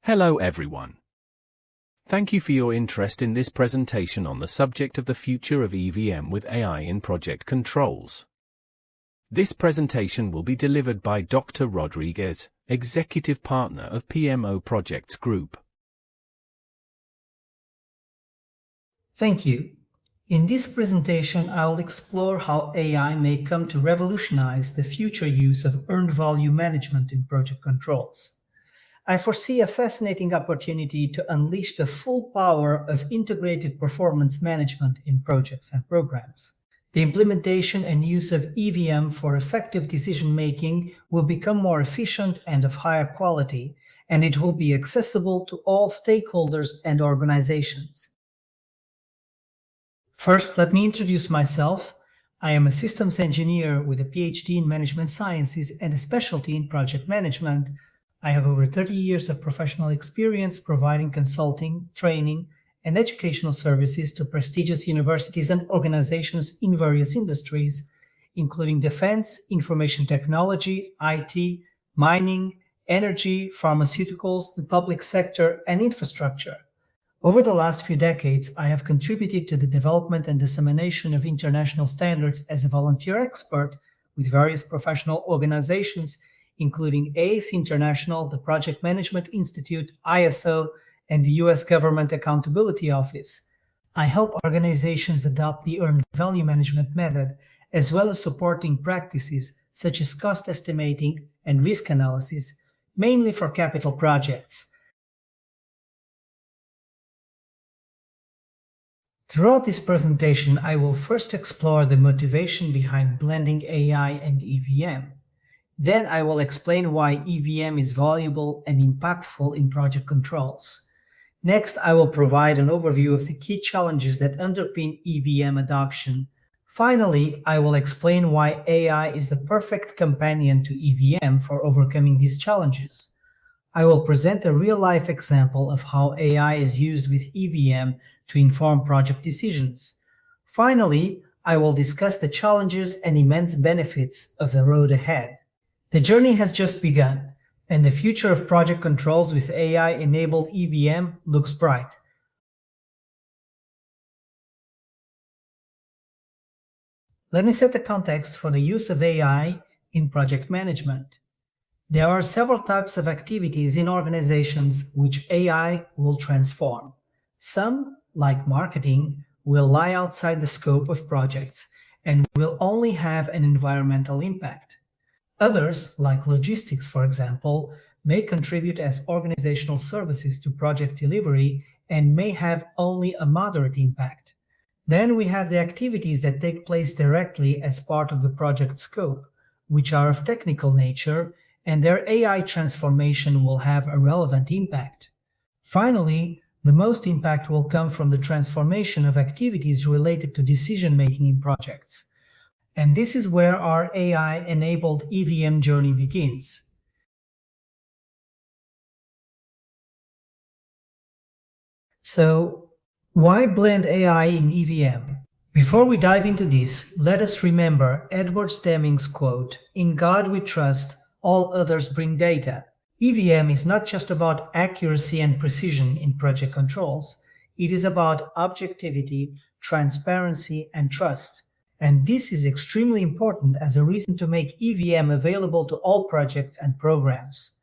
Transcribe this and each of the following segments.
Hello everyone. Thank you for your interest in this presentation on the subject of the future of EVM with AI in project controls. This presentation will be delivered by Dr. Rodrigues, Executive Partner of PMO Projects Group. Thank you. In this presentation, I will explore how AI may come to revolutionize the future use of earned value management in project controls. I foresee a fascinating opportunity to unleash the full power of integrated performance management in projects and programs. The implementation and use of EVM for effective decision-making will become more efficient and of higher quality, and it will be accessible to all stakeholders and organizations. First, let me introduce myself. I am a systems engineer with a PhD in management sciences and a specialty in project management. I have over 30 years of professional experience providing consulting, training, and educational services to prestigious universities and organizations in various industries, including defense, information technology, IT, mining, energy, pharmaceuticals, the public sector, and infrastructure. Over the last few decades, I have contributed to the development and dissemination of international standards as a volunteer expert with various professional organizations, including AACE International, the Project Management Institute, ISO, and the U.S. Government Accountability Office. I help organizations adopt the earned value management method, as well as supporting practices such as cost estimating and risk analysis, mainly for capital projects. Throughout this presentation, I will first explore the motivation behind blending AI and EVM. Then I will explain why EVM is valuable and impactful in project controls. Next, I will provide an overview of the key challenges that underpin EVM adoption. Finally, I will explain why AI is the perfect companion to EVM for overcoming these challenges. I will present a real-life example of how AI is used with EVM to inform project decisions. Finally, I will discuss the challenges and immense benefits of the road ahead. The journey has just begun, and the future of project controls with AI-enabled EVM looks bright. Let me set the context for the use of AI in project management. There are several types of activities in organizations which AI will transform. Some, like marketing, will lie outside the scope of projects and will only have an environmental impact. Others, like logistics for example, may contribute as organizational services to project delivery and may have only a moderate impact. Then we have the activities that take place directly as part of the project scope, which are of technical nature, and their AI transformation will have a relevant impact. Finally, the most impact will come from the transformation of activities related to decision-making in projects. And this is where our AI-enabled EVM journey begins. So, why blend AI in EVM? Before we dive into this, let us remember Edward Deming's quote, "In God we trust, all others bring data." EVM is not just about accuracy and precision in project controls, it is about objectivity, transparency, and trust. And this is extremely important as a reason to make EVM available to all projects and programs.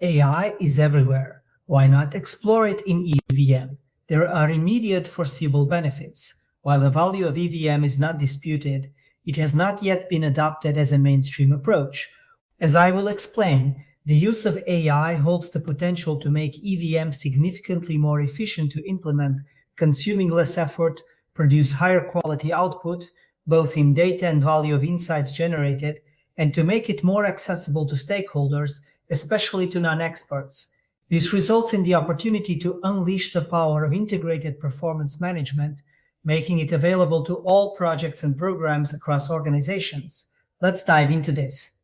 AI is everywhere. Why not explore it in EVM? There are immediate foreseeable benefits. While the value of EVM is not disputed, it has not yet been adopted as a mainstream approach. As I will explain, the use of AI holds the potential to make EVM significantly more efficient to implement, consuming less effort, produce higher quality output, both in data and value of insights generated, and to make it more accessible to stakeholders, especially to non-experts. This results in the opportunity to unleash the power of integrated performance management, making it available to all projects and programs across organizations. Let's dive into this.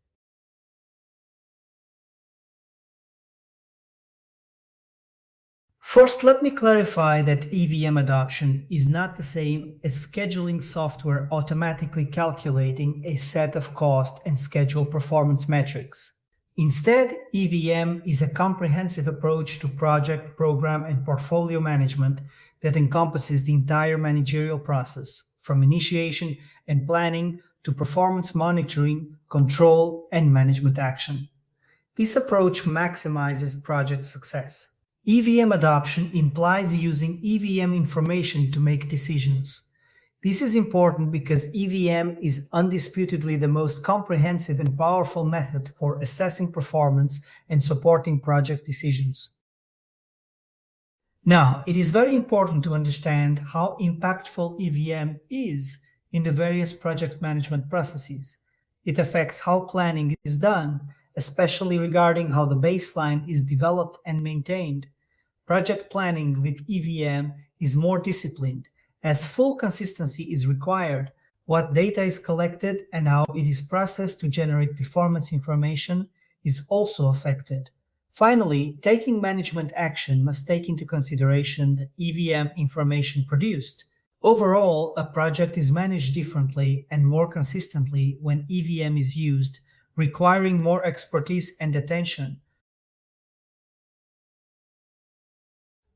First, let me clarify that EVM adoption is not the same as scheduling software automatically calculating a set of cost and schedule performance metrics. Instead, EVM is a comprehensive approach to project, program, and portfolio management that encompasses the entire managerial process, from initiation and planning to performance monitoring, control, and management action. This approach maximizes project success. EVM adoption implies using EVM information to make decisions. This is important because EVM is undisputedly the most comprehensive and powerful method for assessing performance and supporting project decisions. Now, it is very important to understand how impactful EVM is in the various project management processes. It affects how planning is done, especially regarding how the baseline is developed and maintained. Project planning with EVM is more disciplined, as full consistency is required. What data is collected and how it is processed to generate performance information is also affected. Finally, taking management action must take into consideration the EVM information produced. Overall, a project is managed differently and more consistently when EVM is used, requiring more expertise and attention.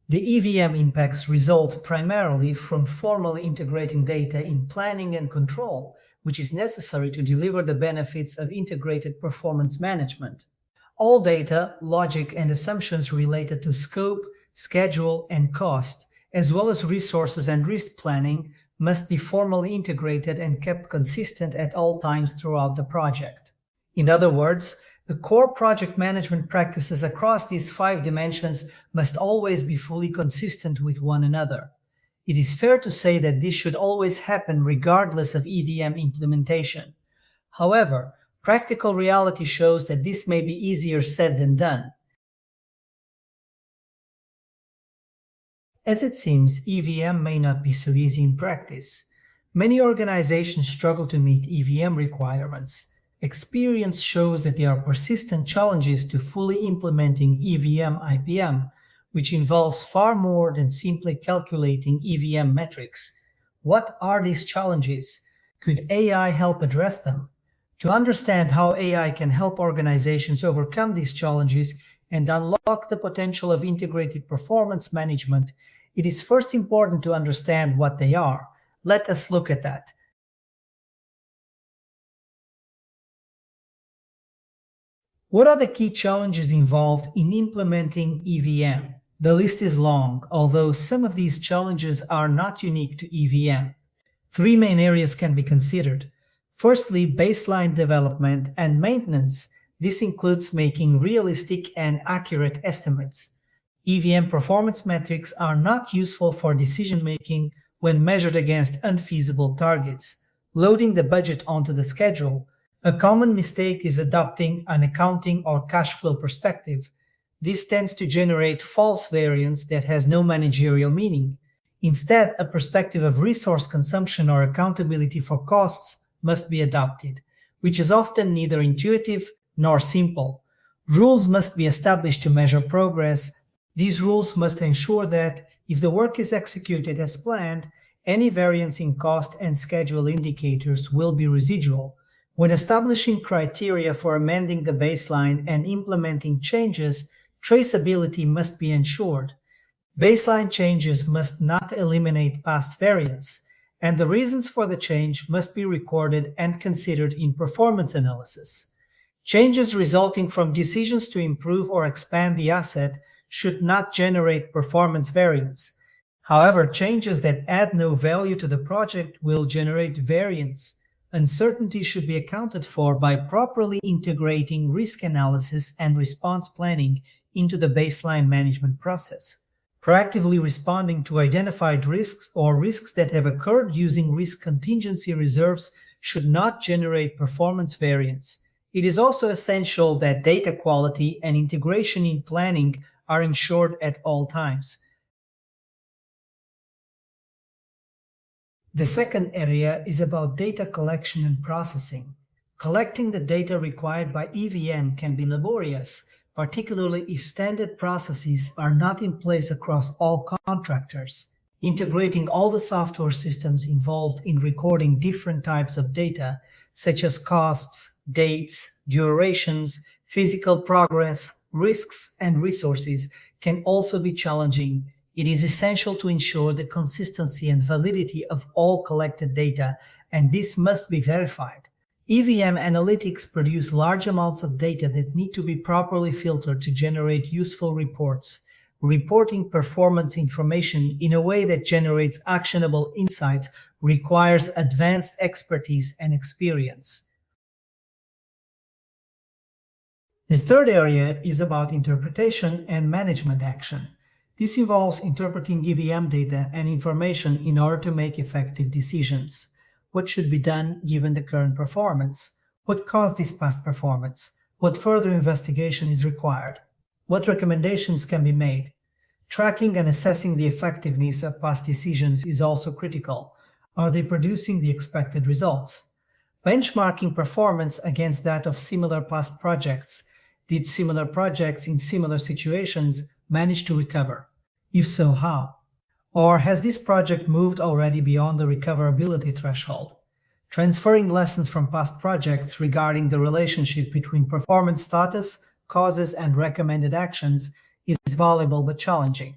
The EVM impacts result primarily from formally integrating data in planning and control, which is necessary to deliver the benefits of integrated performance management. All data, logic, and assumptions related to scope, schedule, and cost, as well as resources and risk planning, must be formally integrated and kept consistent at all times throughout the project. In other words, the core project management practices across these 5 dimensions must always be fully consistent with one another. It is fair to say that this should always happen regardless of EVM implementation. However, practical reality shows that this may be easier said than done. As it seems, EVM may not be so easy in practice. Many organizations struggle to meet EVM requirements. Experience shows that there are persistent challenges to fully implementing EVM IPM, which involves far more than simply calculating EVM metrics. What are these challenges? Could AI help address them? To understand how AI can help organizations overcome these challenges and unlock the potential of integrated performance management, it is first important to understand what they are. Let us look at that. What are the key challenges involved in implementing EVM? The list is long, although some of these challenges are not unique to EVM. 3 main areas can be considered. Firstly, baseline development and maintenance. This includes making realistic and accurate estimates. EVM performance metrics are not useful for decision-making when measured against unfeasible targets. Loading the budget onto the schedule. A common mistake is adopting an accounting or cash flow perspective. This tends to generate false variance that has no managerial meaning. Instead, a perspective of resource consumption or accountability for costs must be adopted, which is often neither intuitive nor simple. Rules must be established to measure progress. These rules must ensure that, if the work is executed as planned, any variance in cost and schedule indicators will be residual. When establishing criteria for amending the baseline and implementing changes, traceability must be ensured. Baseline changes must not eliminate past variance, and the reasons for the change must be recorded and considered in performance analysis. Changes resulting from decisions to improve or expand the asset should not generate performance variance. However, changes that add no value to the project will generate variance. Uncertainty should be accounted for by properly integrating risk analysis and response planning into the baseline management process. Proactively responding to identified risks or risks that have occurred using risk contingency reserves should not generate performance variance. It is also essential that data quality and integration in planning are ensured at all times. The second area is about data collection and processing. Collecting the data required by EVM can be laborious, particularly if standard processes are not in place across all contractors. Integrating all the software systems involved in recording different types of data, such as costs, dates, durations, Physical progress, risks, and resources can also be challenging. It is essential to ensure the consistency and validity of all collected data, and this must be verified. EVM analytics produce large amounts of data that need to be properly filtered to generate useful reports. Reporting performance information in a way that generates actionable insights requires advanced expertise and experience. The third area is about interpretation and management action. This involves interpreting EVM data and information in order to make effective decisions. What should be done given the current performance? What caused this past performance? What further investigation is required? What recommendations can be made? Tracking and assessing the effectiveness of past decisions is also critical. Are they producing the expected results? Benchmarking performance against that of similar past projects. Did similar projects in similar situations manage to recover? If so, how? Or has this project moved already beyond the recoverability threshold? Transferring lessons from past projects regarding the relationship between performance status, causes, and recommended actions is valuable but challenging.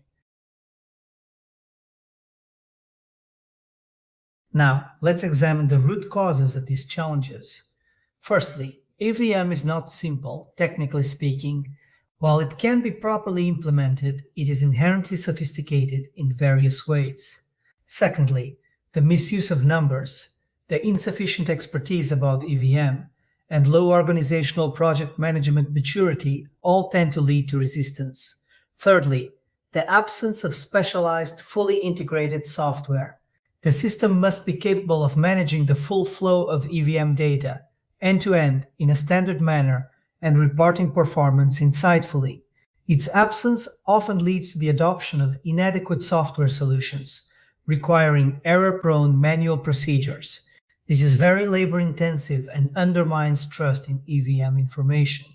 Now, let's examine the root causes of these challenges. Firstly, EVM is not simple, technically speaking. While it can be properly implemented, it is inherently sophisticated in various ways. Secondly, the misuse of numbers, the insufficient expertise about EVM, and low organizational project management maturity all tend to lead to resistance. Thirdly, the absence of specialized, fully integrated software. The system must be capable of managing the full flow of EVM data, end-to-end, in a standard manner, and reporting performance insightfully. Its absence often leads to the adoption of inadequate software solutions, requiring error-prone manual procedures. This is very labor-intensive and undermines trust in EVM information.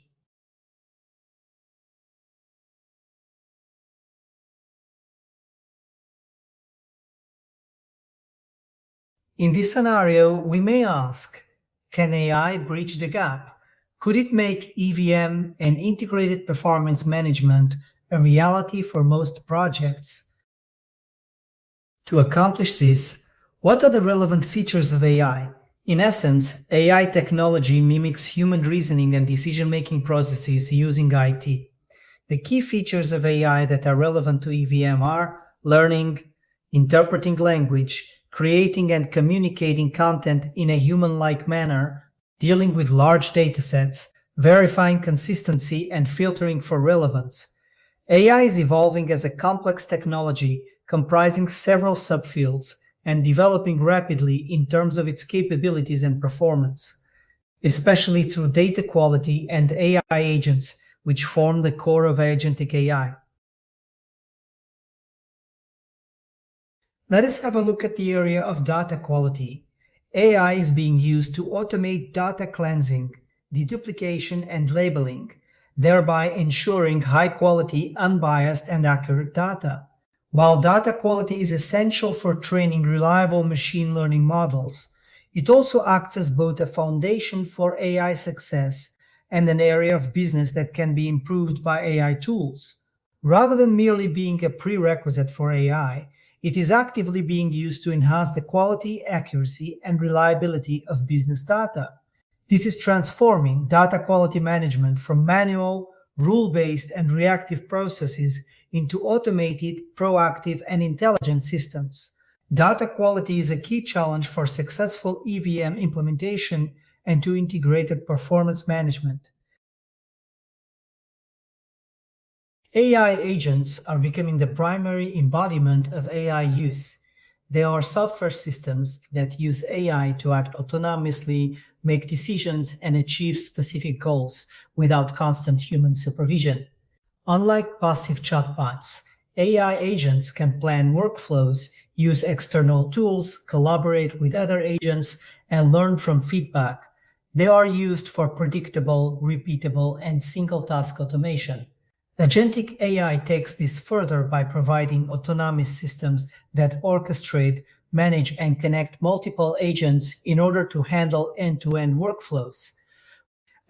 In this scenario, we may ask, can AI bridge the gap? Could it make EVM and integrated performance management a reality for most projects? To accomplish this, what are the relevant features of AI? In essence, AI technology mimics human reasoning and decision-making processes using IT. The key features of AI that are relevant to EVM are learning, interpreting language, creating and communicating content in a human-like manner, dealing with large datasets, verifying consistency, and filtering for relevance. AI is evolving as a complex technology comprising several subfields and developing rapidly in terms of its capabilities and performance, especially through data quality and AI agents, which form the core of agentic AI. Let us have a look at the area of data quality. AI is being used to automate data cleansing, deduplication, and labeling, thereby ensuring high-quality, unbiased, and accurate data. While data quality is essential for training reliable machine learning models, it also acts as both a foundation for AI success and an area of business that can be improved by AI tools. Rather than merely being a prerequisite for AI, it is actively being used to enhance the quality, accuracy, and reliability of business data. This is transforming data quality management from manual, rule-based, and reactive processes into automated, proactive, and intelligent systems. Data quality is a key challenge for successful EVM implementation and to integrated performance management. AI agents are becoming the primary embodiment of AI use. They are software systems that use AI to act autonomously, make decisions, and achieve specific goals without constant human supervision. Unlike passive chatbots, AI agents can plan workflows, use external tools, collaborate with other agents, and learn from feedback. They are used for predictable, repeatable, and single-task automation. Agentic AI takes this further by providing autonomous systems that orchestrate, manage, and connect multiple agents in order to handle end-to-end workflows.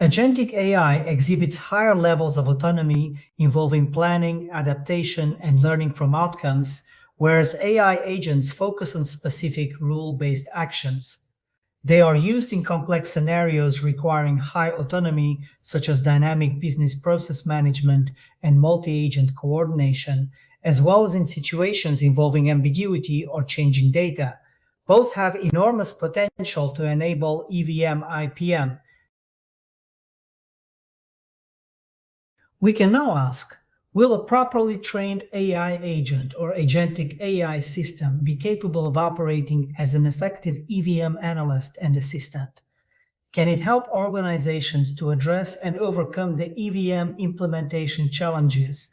Agentic AI exhibits higher levels of autonomy involving planning, adaptation, and learning from outcomes, whereas AI agents focus on specific rule-based actions. They are used in complex scenarios requiring high autonomy, such as dynamic business process management and multi-agent coordination, as well as in situations involving ambiguity or changing data. Both have enormous potential to enable EVM IPM. We can now ask, will a properly trained AI agent or agentic AI system be capable of operating as an effective EVM analyst and assistant? Can it help organizations to address and overcome the EVM implementation challenges?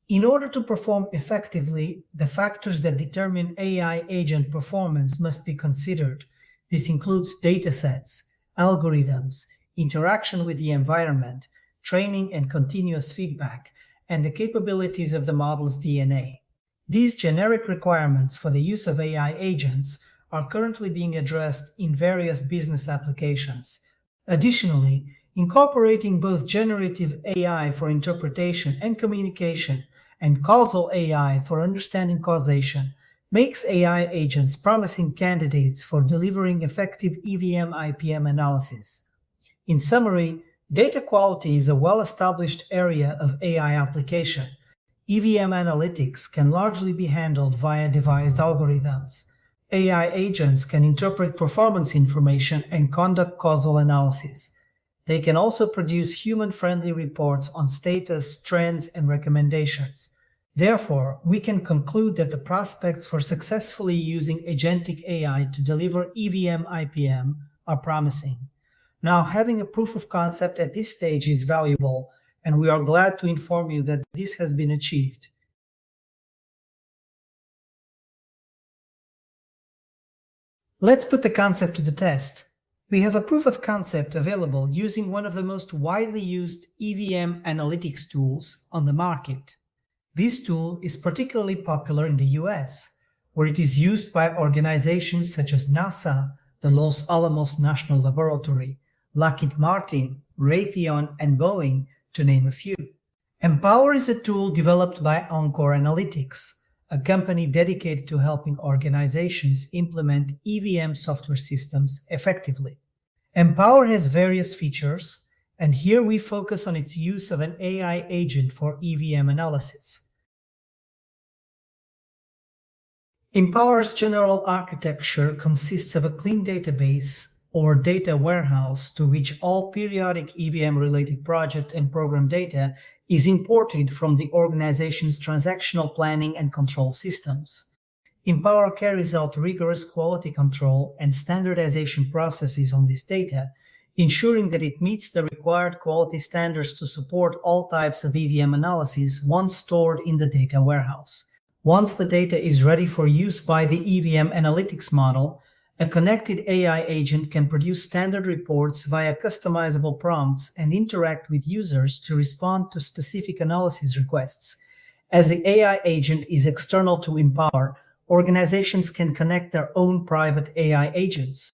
In order to perform effectively, the factors that determine AI agent performance must be considered. This includes datasets, algorithms, interaction with the environment, training and continuous feedback, and the capabilities of the model's DNA. These generic requirements for the use of AI agents are currently being addressed in various business applications. Additionally, incorporating both generative AI for interpretation and communication and causal AI for understanding causation makes AI agents promising candidates for delivering effective EVM IPM analysis. In summary, data quality is a well-established area of AI application. EVM analytics can largely be handled via devised algorithms. AI agents can interpret performance information and conduct causal analysis. They can also produce human-friendly reports on status, trends, and recommendations. Therefore, we can conclude that the prospects for successfully using agentic AI to deliver EVM IPM are promising. Now, having a proof of concept at this stage is valuable, and we are glad to inform you that this has been achieved. Let's put the concept to the test. We have a proof of concept available using one of the most widely used EVM analytics tools on the market. This tool is particularly popular in the US, where it is used by organizations such as NASA, the Los Alamos National Laboratory, Lockheed Martin, Raytheon, and Boeing, to name a few. Empower is a tool developed by Encore Analytics, a company dedicated to helping organizations implement EVM software systems effectively. Empower has various features, and here we focus on its use of an AI agent for EVM analysis. Empower's general architecture consists of a clean database or data warehouse to which all periodic EVM-related project and program data is imported from the organization's transactional planning and control systems. Empower carries out rigorous quality control and standardization processes on this data, ensuring that it meets the required quality standards to support all types of EVM analysis once stored in the data warehouse. Once the data is ready for use by the EVM analytics model, a connected AI agent can produce standard reports via customizable prompts and interact with users to respond to specific analysis requests. As the AI agent is external to Empower, organizations can connect their own private AI agents.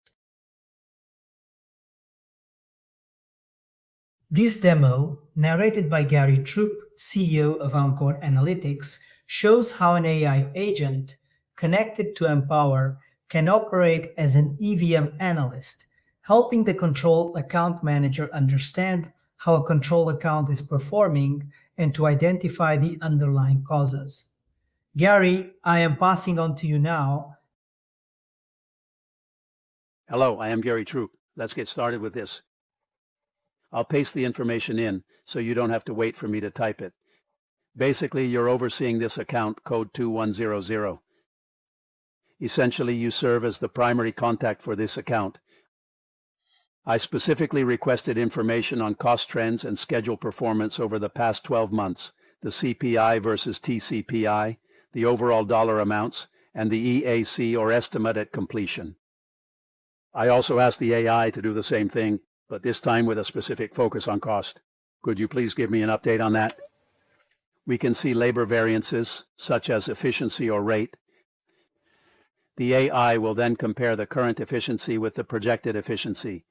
This demo, narrated by Gary Troop, CEO of Encore Analytics, shows how an AI agent connected to Empower can operate as an EVM analyst, helping the control account manager understand how a control account is performing and to identify the underlying causes. Gary, I am passing on to you now. Hello, I am Gary Troop. Let's get started with this. I'll paste the information in so you don't have to wait for me to type it. Basically, you're overseeing this account, code 2100. Essentially, you serve as the primary contact for this account. I specifically requested information on cost trends and schedule performance over the past 12 months, the CPI versus TCPI, the overall dollar amounts, and the EAC or estimate at completion. I also asked the AI to do the same thing, but this time with a specific focus on cost. Could you please give me an update on that? We can see labor variances, such as efficiency or rate. The AI will then compare the current efficiency with the projected efficiency.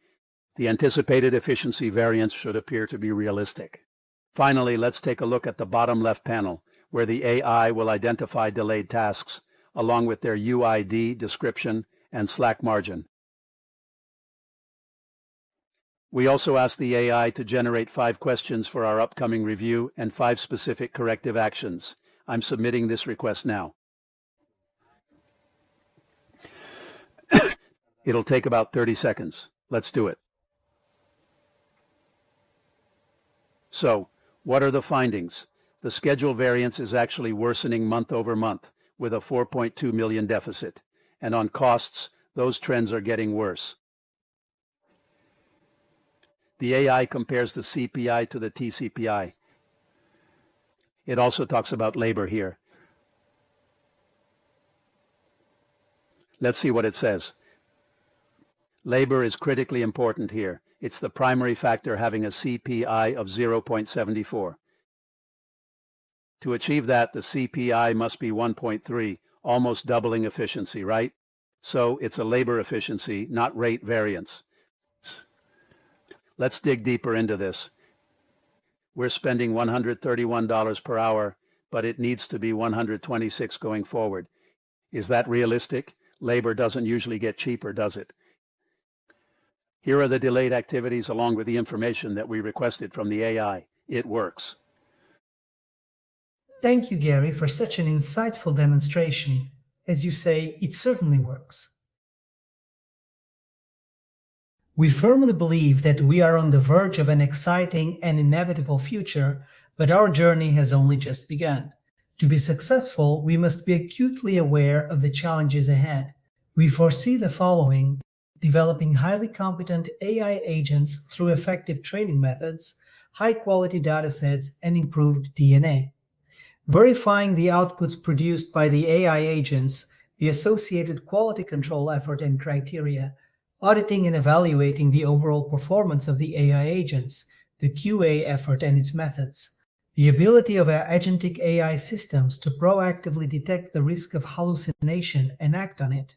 The anticipated efficiency variance should appear to be realistic. Finally, let's take a look at the bottom left panel, where the AI will identify delayed tasks, along with their UID, description, and slack margin. We also asked the AI to generate 5 questions for our upcoming review and 5 specific corrective actions. I'm submitting this request now. It'll take about 30 seconds. Let's do it. So, what are the findings? The schedule variance is actually worsening month over month, with a 4.2 million deficit. And on costs, those trends are getting worse. The AI compares the CPI to the TCPI. It also talks about labor here. Let's see what it says. Labor is critically important here. It's the primary factor, having a CPI of 0.74. To achieve that, the CPI must be 1.3, almost doubling efficiency, right? So it's a labor efficiency, not rate variance. Let's dig deeper into this. We're spending $131 per hour, but it needs to be $126 going forward. Is that realistic? Labor doesn't usually get cheaper, does it? Here are the delayed activities along with the information that we requested from the AI. It works. Thank you, Gary, for such an insightful demonstration. As you say, it certainly works. We firmly believe that we are on the verge of an exciting and inevitable future, but our journey has only just begun. To be successful, we must be acutely aware of the challenges ahead. We foresee the following: developing highly competent AI agents through effective training methods, high-quality datasets, and improved DNA. Verifying the outputs produced by the AI agents, the associated quality control effort and criteria, auditing and evaluating the overall performance of the AI agents, the QA effort and its methods, the ability of our agentic AI systems to proactively detect the risk of hallucination and act on it.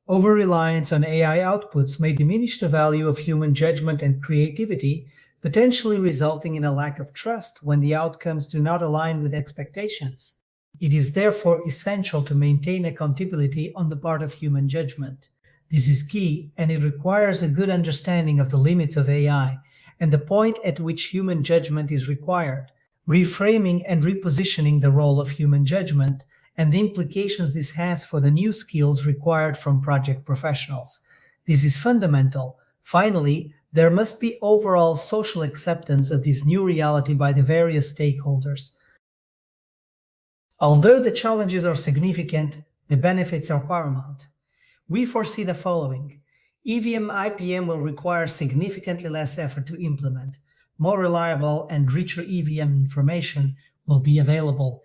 Over-reliance on AI outputs may diminish the value of human judgment and creativity, potentially resulting in a lack of trust when the outcomes do not align with expectations. It is therefore essential to maintain accountability on the part of human judgment. This is key, and it requires a good understanding of the limits of AI and the point at which human judgment is required, reframing and repositioning the role of human judgment, and the implications this has for the new skills required from project professionals. This is fundamental. Finally, there must be overall social acceptance of this new reality by the various stakeholders. Although the challenges are significant, the benefits are paramount. We foresee the following. EVM IPM will require significantly less effort to implement. More reliable and richer EVM information will be available.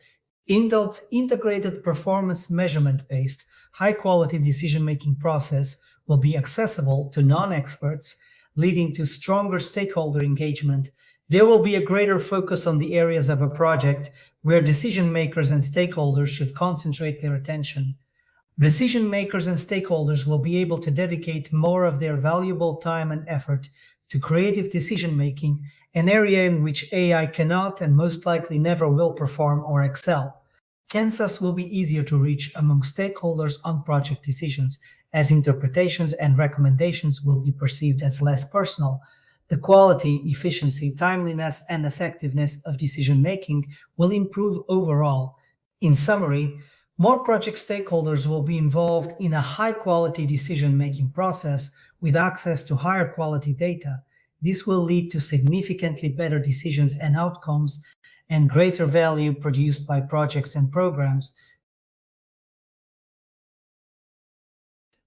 Intel's integrated performance measurement-based, high-quality decision-making process will be accessible to non-experts, leading to stronger stakeholder engagement. There will be a greater focus on the areas of a project where decision-makers and stakeholders should concentrate their attention. Decision makers and stakeholders will be able to dedicate more of their valuable time and effort to creative decision-making, an area in which AI cannot and most likely never will perform or excel. Consensus will be easier to reach among stakeholders on project decisions, as interpretations and recommendations will be perceived as less personal. The quality, efficiency, timeliness, and effectiveness of decision-making will improve overall. In summary, more project stakeholders will be involved in a high-quality decision-making process with access to higher quality data. This will lead to significantly better decisions and outcomes and greater value produced by projects and programs.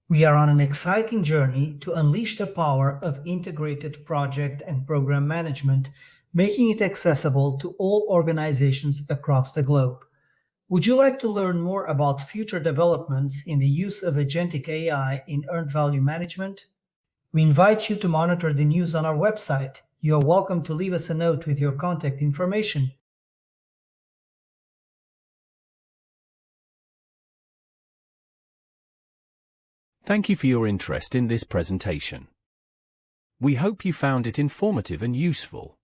We are on an exciting journey to unleash the power of integrated project and program management, making it accessible to all organizations across the globe. Would you like to learn more about future developments in the use of agentic AI in earned value management? We invite you to monitor the news on our website. You are welcome to leave us a note with your contact information. Thank you for your interest in this presentation. We hope you found it informative and useful.